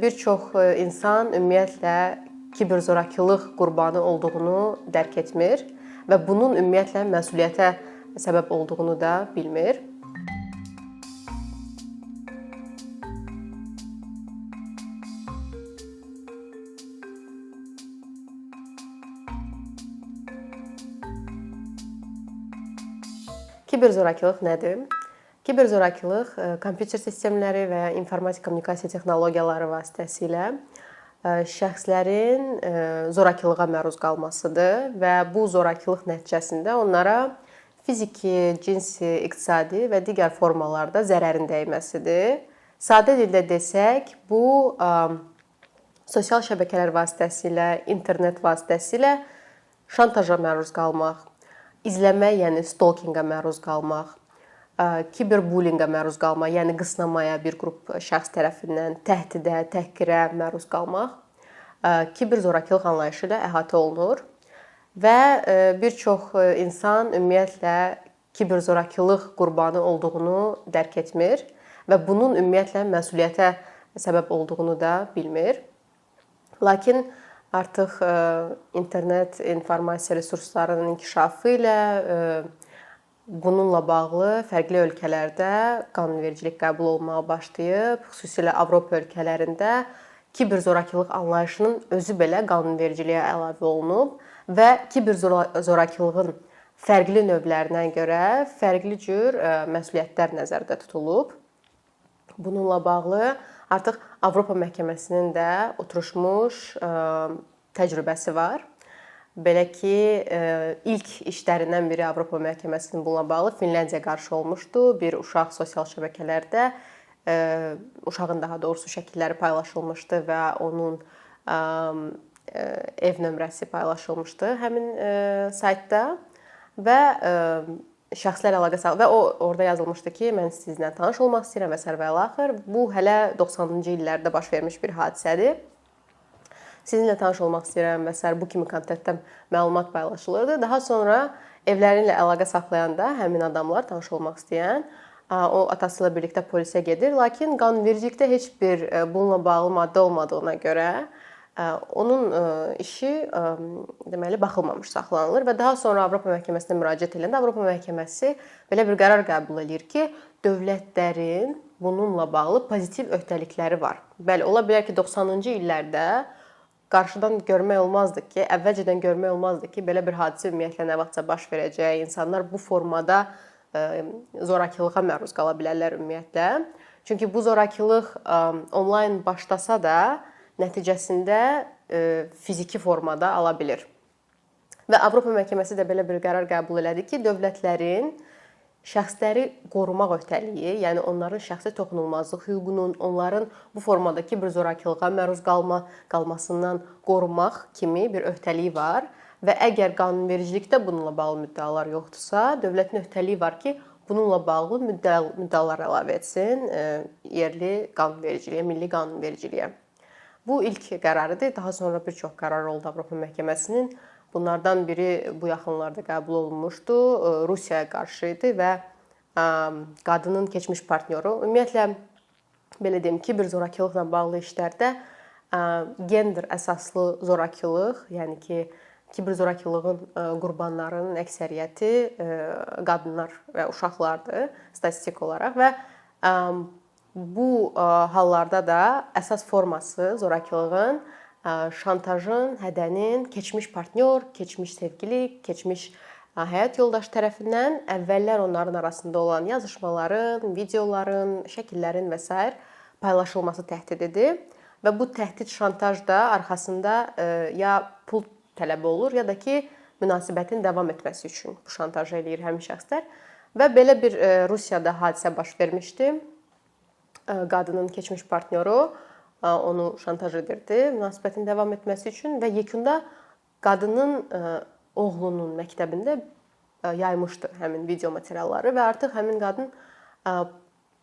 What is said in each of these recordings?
Bir çox insan ümumiyyətlə kiberzorakılıq qurbanı olduğunu dərk etmir və bunun ümumiyyətlə məsuliyyətə səbəb olduğunu da bilmir. Kiberzorakılıq nədir? Kiberzorakılıq kompüter sistemləri və ya informatik kommunikasiya texnologiyaları vasitəsilə şəxslərin zorakılığa məruz qalmasıdır və bu zorakılıq nəticəsində onlara fiziki, cinsi, iqtisadi və digər formalarda zərərin dəyməsidir. Sadə dildə desək, bu sosial şəbəkələr vasitəsilə, internet vasitəsilə şantaja məruz qalmaq, izləmə, yəni stalkinqa məruz qalmaq, kiberbullyinqə məruz qalmaq, yəni qısnamaya bir qrup şəxs tərəfindən təhdidə, təhqirə məruz qalmaq kiberzorakılıq anlayışı ilə əhatə olunur və bir çox insan ümumiyyətlə kiberzorakılıq qurbanı olduğunu dərk etmir və bunun ümumiyyətlə məsuliyyətə səbəb olduğunu da bilmir. Lakin artıq internet informasiya resurslarının inkişafı ilə bununla bağlı fərqli ölkələrdə qanunvericilik qəbul olunmağa başlayıb, xüsusilə Avropa ölkələrində kiberzorakılıq anlayışının özü belə qanunvericiliyə əlavə olunub və kiberzorakılığın fərqli növlərinə görə fərqli cür məsuliyyətlər nəzərdə tutulub. Bununla bağlı artıq Avropa məhkəməsinin də oturmuş təcrübəsi var. Belə ki, ilk işlərindən biri Avropa məhkəməsinin bununla bağlı Finlandiya qarşı olmuşdu. Bir uşaq sosial şəbəkələrdə, uşağın daha doğrusu şəkilləri paylaşılmışdı və onun ev nömrəsi paylaşılmışdı həmin saytda və şəxslər əlaqə saxlayır və orada yazılmışdı ki, mən sizinlə tanış olmaq istəyirəm və sərvə əlaxır. Bu hələ 90-cı illərdə baş vermiş bir hadisədir. Sizinlə tanış olmaq istəyirəm və sair bu kimi kontentdən məlumat paylaşılırdı. Daha sonra evləriylə əlaqə saxlayanda həmin adamlar tanış olmaq istəyən o atası ilə birlikdə polisə gedir, lakin qanunvericilikdə heç bir bununla bağlı maddə olmadığına görə onun işi deməli baxılmamış saxlanılır və daha sonra Avropa məhkəməsinə müraciət ediləndə Avropa məhkəməsi belə bir qərar qəbul edir ki, dövlətlərin bununla bağlı pozitiv öhdəlikləri var. Bəli, ola bilər ki, 90-cı illərdə qarşıdan görmək olmazdı ki, əvvəlcədən görmək olmazdı ki, belə bir hadisə ümumiyyətlə nə vaxtsa baş verəcək. İnsanlar bu formada zorakılığa məruz qala bilərlər ümumiyyətlə. Çünki bu zorakılıq onlayn başlasa da nəticəsində fiziki formada ala bilir. Və Avropa məhkəməsi də belə bir qərar qəbul elədi ki, dövlətlərin şəxsləri qorumaq öhdəliyi, yəni onların şəxsi toxunulmazlıq hüququnun, onların bu formada kiberzorakılığa məruz qalmasından qorumaq kimi bir öhdəliyi var və əgər qanunvericilikdə bununla bağlı müddəalar yoxdursa, dövlətin öhdəliyi var ki, bununla bağlı müddəalar əlavə etsin yerli qanunvericiliyə, milli qanunvericiliyə. Bu ilk qərarıdır. Daha sonra bir çox qərar oldu Avropa məhkəməsinin. Bunlardan biri bu yaxınlarda qəbul olunmuşdu. Rusiyaya qarşı idi və qadının keçmiş partnyoru. Ümumiyyətlə, belə deyim, kiberzorakılıqla bağlı işlərdə gender əsaslı zorakılıq, yəni ki, kiberzorakılığın qurbanlarının əksəriyyəti qadınlar və uşaqlardır statistik olaraq və bu hallarda da əsas forması zorakılığın şantajın, hədənin keçmiş partnyor, keçmiş sevgili, keçmiş həyat yoldaşı tərəfindən əvvəllər onların arasında olan yazışmaların, videoların, şəkillərin və s. paylaşılması təhdididir. Və bu təhdid, şantaj da arxasında ya pul tələbi olur, ya da ki, münasibətin davam etməsi üçün bu şantaj eləyir həmin şəxslər. Və belə bir Rusiyada hadisə baş vermişdi. Qadının keçmiş partnyoru onu şantaj edirdi münasibətin davam etməsi üçün və yekunda qadının oğlunun məktəbində yaymışdı həmin video materialları və artıq həmin qadın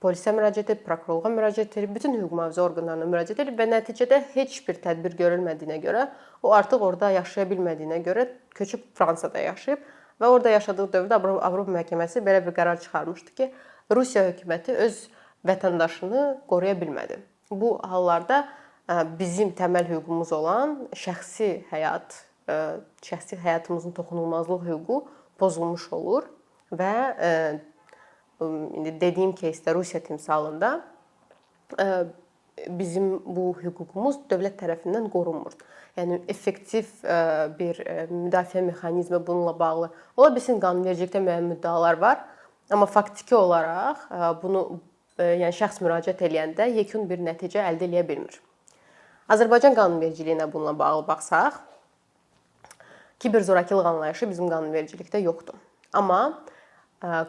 polisə müraciət edib, prokurorluğa müraciət edib, bütün hüquq mühafizə orqanlarına müraciət edib və nəticədə heç bir tədbir görülmədiyinə görə, o artıq orada yaşaya bilmədiyinə görə köçüb Fransada yaşayıb və orada yaşadığı dövrdə Avropa məhkəməsi belə bir qərar çıxarmışdı ki, Rusiya hökuməti öz vətəndaşını qoruya bilmədi. Bu hallarda bizim təməl hüququmuz olan şəxsi həyatımızın toxunulmazlıq hüququ pozulmuş olur və indi dediyim кейsdə Rusiya timsalında bizim bu hüququmuz dövlət tərəfindən qorunmur. Yəni effektiv bir müdafiə mexanizmi bununla bağlı. Ola bilsin qanunvericilikdə müəyyən müddəalar var, amma faktiki olaraq bunu yəni şəxs müraciət edəndə yekun bir nəticə əldə edə bilmir. Azərbaycan qanunvericiliyinə bununla bağlı baxsaq, kiberzorakılıq anlayışı bizim qanunvericilikdə yoxdur. Amma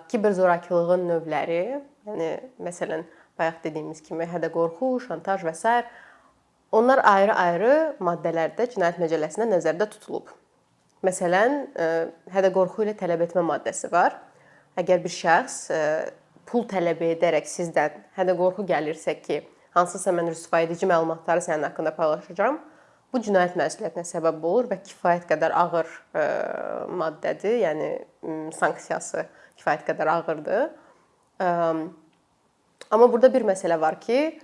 kiberzorakılığın növləri, yəni məsələn bayaq dediyimiz kimi hədə-qorxu, şantaj və s. onlar ayrı-ayrı maddələrdə Cinayət Məcəlləsində nəzərdə tutulub. Məsələn, hədə-qorxu ilə tələb etmə maddəsi var. Əgər bir şəxs pul tələb edərək sizdən hədə-qorxu gəlirsə ki, hansısa mən rüsvay edici məlumatları sənin haqqında paylaşacağam, bu cinayət məsuliyyətinə səbəb olur və kifayət qədər ağır maddədir, yəni sanksiyası kifayət qədər ağırdır. Amma burada bir məsələ var ki,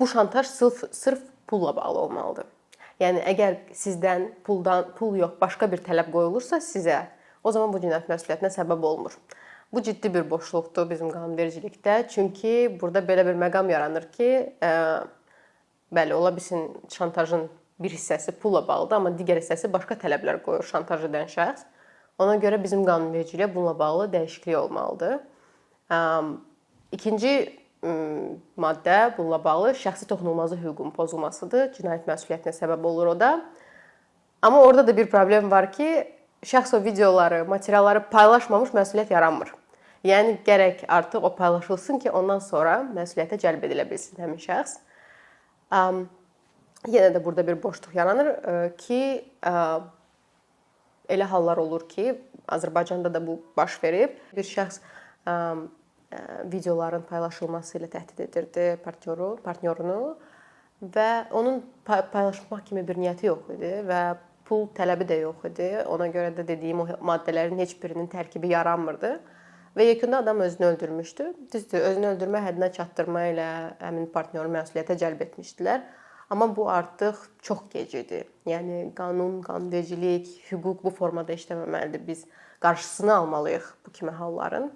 bu şantaj sırf pulla bağlı olmalıdır. Yəni əgər sizdən pul yox, başqa bir tələb qoyulursa sizə, o zaman bu cinayət məsuliyyətinə səbəb olmur. Bu ciddi bir boşluqdur bizim qanunvericilikdə. Çünki burada belə bir məqam yaranır ki, bəli, ola bilsin şantajın bir hissəsi pulla bağlıdır, amma digər hissəsi başqa tələblər qoyur şantaj edən şəxs. Ona görə bizim qanunvericiliyə bununla bağlı dəyişiklik olmalıdır. İkinci maddə bununla bağlı şəxsi toxunulmazlıq hüququnun pozulmasıdır. Cinayət məsuliyyətinə səbəb olur o da. Amma orada da bir problem var ki, şəxs o videoları, materialları paylaşmamış məsuliyyət yaranmır. Yəni gərək artıq o paylaşılsın ki, ondan sonra məsuliyyətə cəlb edilə bilsin həmin şəxs. Yenə də burada bir boşluq yaranır ki, elə hallar olur ki, Azərbaycanda da bu baş verib. Bir şəxs videoların paylaşılması ilə təhdid edirdi partnyorunu və onun paylaşmaq kimi bir niyyəti yox idi və pul tələbi də yox idi. Ona görə də dediyim o maddələrin heç birinin tərkibi yaranmırdı və yekunda adam özünü öldürmüşdü. Düzdür, özünü öldürmə həddinə çatdırma ilə həmin partnyoru məsuliyyətə cəlb etmişdilər. Amma bu artıq çox gec idi. Yəni qanunvericilik, hüquq bu formada işləməməlidir. Biz qarşısını almalıyıq bu kimi halların.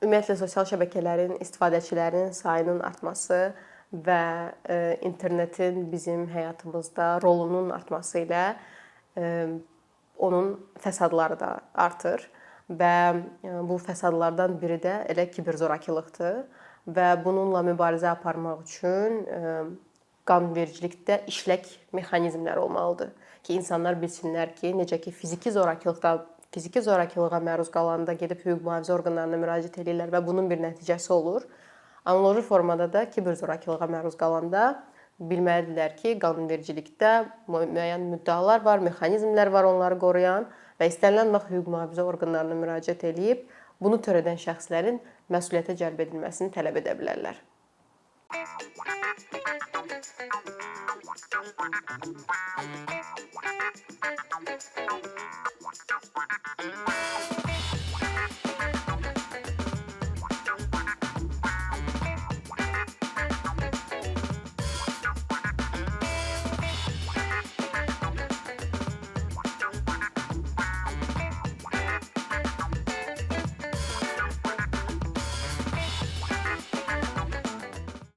Ümumiyyətlə sosial şəbəkələrin istifadəçilərinin sayının artması və internetin bizim həyatımızda rolunun artması ilə onun fəsadları da artır və bu fəsadlardan biri də elə kiberzorakılıqdır və bununla mübarizə aparmaq üçün qanunvericilikdə işlək mexanizmlər olmalıdır ki, insanlar bilsinlər ki, necə ki fiziki zorakılığa məruz qalanda gedib hüquq mühafizə orqanlarına müraciət edirlər və bunun bir nəticəsi olur. Analoji formada da kiberzorakılığa məruz qalanda bilməlidirlər ki, qanunvericilikdə müəyyən müddəalar var, mexanizmlər var onları qoruyan və istənilən vaxt hüquq mühafizə orqanlarına müraciət edib bunu törədən şəxslərin məsuliyyətə cəlb edilməsini tələb edə bilərlər.